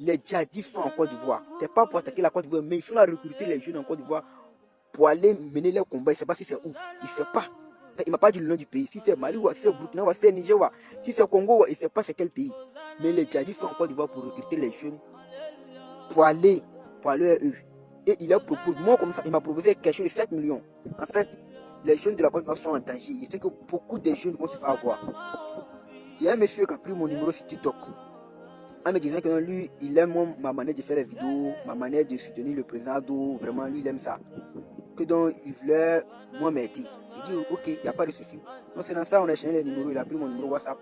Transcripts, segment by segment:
les djihadistes sont en Côte d'Ivoire. C'est pas pour attaquer la Côte d'Ivoire, mais ils sont là à recruter les jeunes en Côte d'Ivoire pour aller mener leur combat. Il ne sait pas si c'est où. Il ne sait pas. Il ne m'a pas dit le nom du pays. Si c'est Mali, si c'est Burkina, si c'est Niger, si c'est Congo, il ne sait pas c'est quel pays. Mais les djihadistes sont en Côte d'Ivoire pour recruter les jeunes pour aller à eux. Et il leur propose, moi comme ça, il m'a proposé quelque chose de 7 millions. En fait, les jeunes de la Côte d'Ivoire sont en danger. Il sait que beaucoup de jeunes vont se faire avoir. Il y a un monsieur qui a pris mon numéro sur TikTok. En me disant que lui, il aime ma manière de faire les vidéos, ma manière de soutenir le président Ado. Vraiment, lui, il aime ça. Que donc, il voulait moi m'aider. Il dit, ok, il n'y a pas de souci. Donc, c'est dans ça, on a changé les numéros. Il a pris mon numéro WhatsApp.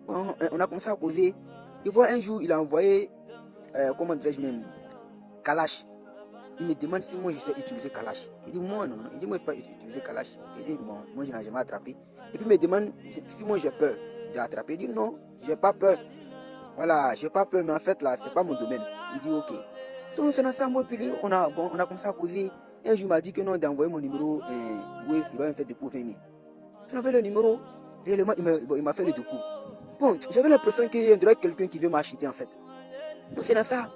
On a commencé à causer. Il voit un jour, il a envoyé, comment dirais-je même, Kalash. Il me demande si moi je sais utiliser Kalash. Il dit moi non. Il dit moi je ne sais pas utiliser Kalash. Il dit bon, moi je n'ai jamais attrapé. Et puis il me demande si moi j'ai peur d'attraper. Il dit non, j'ai pas peur. Voilà, j'ai pas peur, mais en fait là, c'est pas mon domaine. Il dit ok. Donc c'est dans ça, moi puis lui, on a commencé à causer. Un jour il m'a dit que non, d'envoyer mon numéro, Wave, il va me faire dépôt 20 000. J'avais le numéro, réellement il m'a fait le dépôt. Bon, j'avais l'impression qu'il y a quelqu'un qui veut m'acheter en fait. Donc c'est dans ça.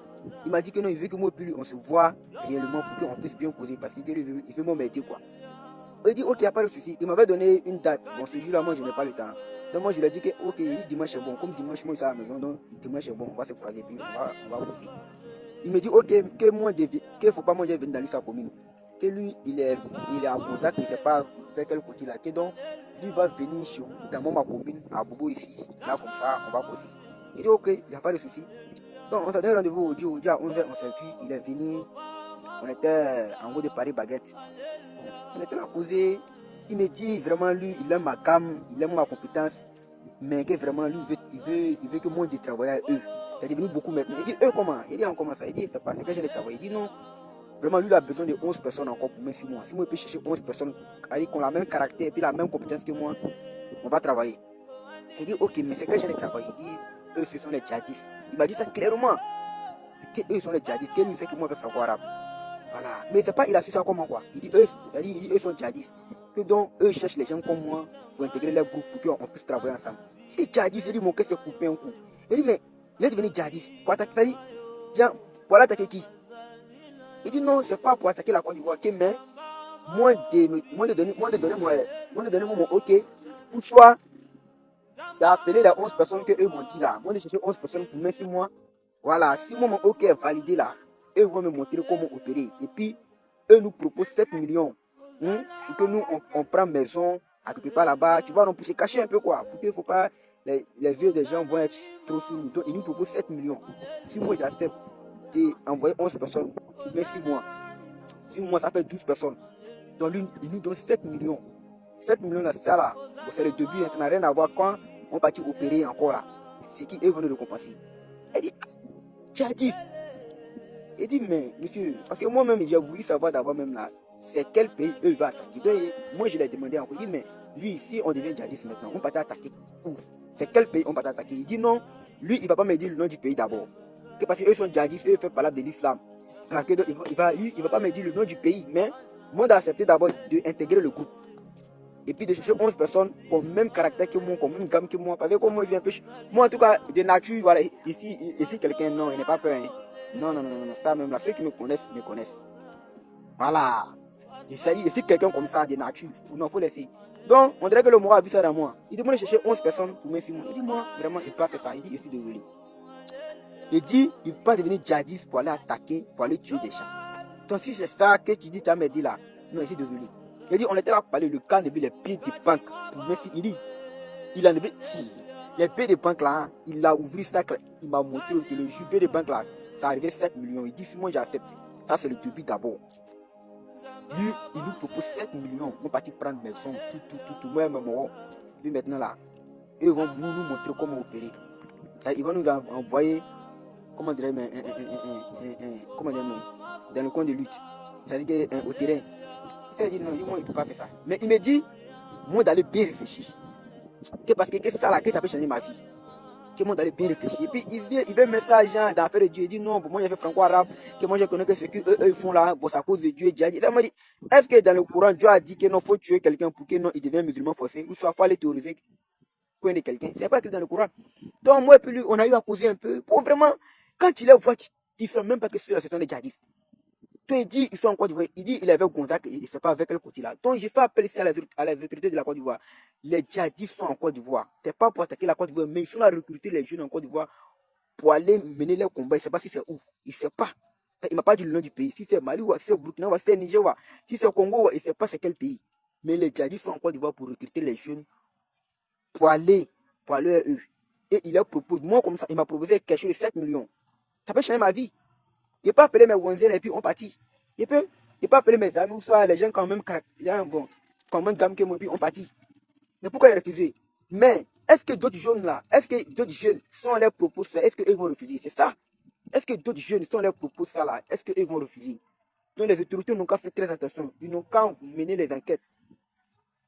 Il m'a dit que non, il veut que moi et lui on se voit réellement pour qu'on puisse bien causer parce qu'il veut m'aider quoi. Il dit ok, il n'y a pas de souci. Il m'avait donné une date. Bon, ce jour-là, moi je n'ai pas le temps. Donc moi je lui ai dit que ok, dimanche est bon. Comme dimanche, moi je suis à la maison, donc dimanche est bon, on va se croiser puis on va causer. Il me dit ok, que moi, qu'il ne faut pas moi je vienne dans sa commune. Que lui, il est à Bozac, il ne sait pas vers quel côté là. Que donc, lui va venir dans ma commune, à Bobo ici. Là comme ça, on va causer. Il dit ok, il n'y a pas de souci. Donc, on s'est donné rendez-vous aujourd'hui à 11h, on s'est vu, il est venu, on était en haut de Paris Baguette. On était là posé, il me dit vraiment lui, il aime ma gamme, il aime ma compétence, mais que vraiment lui, il veut que moi je travaille à eux. C'est devenu beaucoup maintenant. Il dit, eux comment? Il dit, on commence ça. Il dit, c'est pas que j'ai travaillé. Il dit non. Vraiment, lui, il a besoin de 11 personnes encore pour mes 6 mois. Si moi, je peux chercher 11 personnes qui ont la même caractère et puis la même compétence que moi, on va travailler. Il dit, ok, mais c'est que j'ai travaillé. Il dit, eux, ce sont les djihadistes. Il m'a dit ça clairement. Que eux sont les djihadistes. Que lui, c'est que moi, je fais franco-arabe. Voilà. Mais c'est pas, il a su ça comment quoi. Il dit, eux sont djihadistes. Que donc, eux cherchent les gens comme moi pour intégrer leur groupe pour qu'on puisse travailler ensemble. Il dit, djihadiste, il dit, mon cœur s'est coupé un coup. Il dit, mais il est devenu djihadiste. Pour attaquer, pour attaquer qui? Il dit, non, c'est pas pour attaquer la Côte d'Ivoire, mais moi de donner mon ok, ou soit d'appeler les 11 personnes que eux m'ont dit là. Moi de chercher 11 personnes pour mettre sur moi. Voilà, si mon ok est validé là, eux vont me montrer comment opérer. Et puis, eux nous proposent 7 millions. Pour que nous, on prend maison à quelque part là-bas. Tu vois, on peut se cacher un peu quoi. Pour qu'il ne faut pas, les yeux des gens vont être trop sur nous. Donc, ils nous proposent 7 millions. Si moi j'accepte d'envoyer 11 personnes, mais 6 mois. 6 mois, ça fait 12 personnes. Donc, lui, il nous donne 7 millions. 7 millions là, ça là. Bon, c'est le début, hein, ça n'a rien à voir quand on va opérer encore là. C'est qui eux vont nous récompenser. Elle dit, djihadiste. Il dit, mais monsieur, parce que moi-même, j'ai voulu savoir d'abord même là, c'est quel pays eux vont attaquer. Donc, moi, je l'ai demandé encore. Il dit, mais lui, si on devient djihadiste maintenant, on va t'attaquer où? C'est quel pays on va t'attaquer? Il dit, non, lui, il ne va pas me dire le nom du pays d'abord. Parce qu'eux sont djihadistes, eux font parler de l'islam. Il ne va pas me dire le nom du pays, mais moi, d'accepter d'abord d'intégrer le groupe. Et puis de chercher 11 personnes qui ont le même caractère que moi, qui ont le même gamme que moi. Parce que comme moi, je viens un peu. Moi, en tout cas, de nature, voilà, ici quelqu'un, non, il n'est pas peur. Hein. Non, ça même là, ceux qui me connaissent, me connaissent. Voilà. Et si quelqu'un comme ça, de nature, il faut laisser. Donc, on dirait que le mot a vu ça dans moi. Il demande de chercher 11 personnes pour mettre sur moi. Il dit, moi, vraiment, il ne peut pas faire ça. Il dit, je suis désolé. Il dit, il ne peut pas devenir djihadiste pour aller attaquer, pour aller tuer des gens. Donc, si c'est ça que tu dis, tu as me dit là, non, je suis désolé. Il dit, on était là pour parler, le cas enlevé les pieds des banques. Il dit, il a enlevé les pieds des banques là, il a ouvert ça, il m'a montré que le pied des banques là, ça arrivait 7 millions. Il dit, si moi j'accepte, ça c'est le début d'abord. Lui, il nous propose 7 millions. On partit prendre maison, tout, moi, maman. Puis maintenant là, ils vont nous montrer comment opérer. Ils vont nous envoyer, comment dire, dans le coin de lutte. C'est-à-dire au terrain. Il dit non, moi, il ne peut pas faire ça. Mais il me dit, moi, d'aller bien réfléchir. Parce que c'est ça là, que ça peut changer ma vie. Que moi, d'aller bien réfléchir. Et puis, il veut mettre ça à Jean d'affaire de Dieu. Il dit non, pour moi, j'ai fait franco-arabe. Que moi, je connais que ce qu'eux font là, bon, c'est à cause de Dieu. Dieu il m'a dit, est-ce que dans le Coran, Dieu a dit que non, il faut tuer quelqu'un pour que non, il devienne musulman forcé, ou soit il faut aller théoriser point de quelqu'un. C'est pas écrit dans le Coran. Donc, moi et puis lui, on a eu à poser un peu pour vraiment Quand tu les vois, tu ne sais même pas que ceux-là, ce sont des djihadistes. Toi, il dit, ils sont en Côte d'Ivoire. Il dit, il est avec Gonzague, il ne sait pas avec quel côté là. Donc, j'ai fait appel ici à les autorités de la Côte d'Ivoire. Les djihadistes sont en Côte d'Ivoire. C'est pas pour attaquer la Côte d'Ivoire, mais ils sont là à recruter les jeunes en Côte d'Ivoire pour aller mener les combats. Il ne sait pas si c'est où. Il ne sait pas. Il ne m'a pas dit le nom du pays. Si c'est Mali ou si c'est Burkina ou si c'est Niger, si c'est Congo, il ne sait pas c'est quel pays. Mais les djihadistes sont en Côte d'Ivoire pour recruter les jeunes pour aller à eux. Et il leur propose, moi comme ça, il m'a proposé quelque chose de 7 millions. Ça peut changer ma vie. Je peux appeler mes voisins et puis on partit. Je peux appeler mes amis ou soit les gens quand même, bon, quand même gamme que moi, puis on partit. Mais pourquoi ils refusent? Mais est-ce que d'autres jeunes là, est-ce que d'autres jeunes, si on leur propose ça, est-ce qu'ils vont refuser? C'est ça. Est-ce que d'autres jeunes, si on leur propose ça là, est-ce qu'ils vont refuser? Donc les autorités n'ont qu'à faire très attention. Ils n'ont qu'à mener les enquêtes.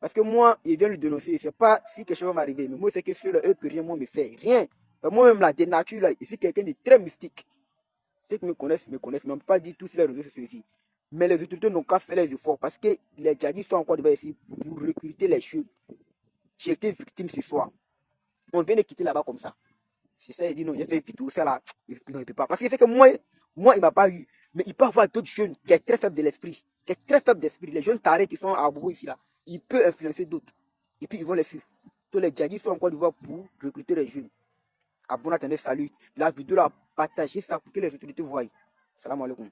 Parce que moi, ils viennent le dénoncer. Je ne sais pas si quelque chose va m'arriver. Mais moi, c'est que ceux-là, eux, ne peuvent rien me faire. Rien. Moi-même, la dénature, là, je suis quelqu'un de très mystique. Ceux qui me connaissent, mais on ne peut pas dire tous sur les réseaux sociaux ici. Mais les autorités n'ont qu'à faire les efforts. Parce que les djihadistes sont encore ici pour recruter les jeunes. J'ai été victime ce soir. On vient de quitter là-bas comme ça. C'est ça, il dit non, il a fait vidéo, ça là. Non, il ne peut pas. Parce qu'il fait que moi, il ne m'a pas eu. Mais il peut avoir d'autres jeunes qui sont très faibles de l'esprit. Qui sont très faibles d'esprit. Les jeunes tarés qui sont à Bourg ici là. Il peut influencer d'autres. Et puis ils vont les suivre. Tous les djihadistes sont encore devoir pour recruter les jeunes. À bon attendez, salut. La vidéo là, partagez ça pour que les autorités voient. Salam alaikum.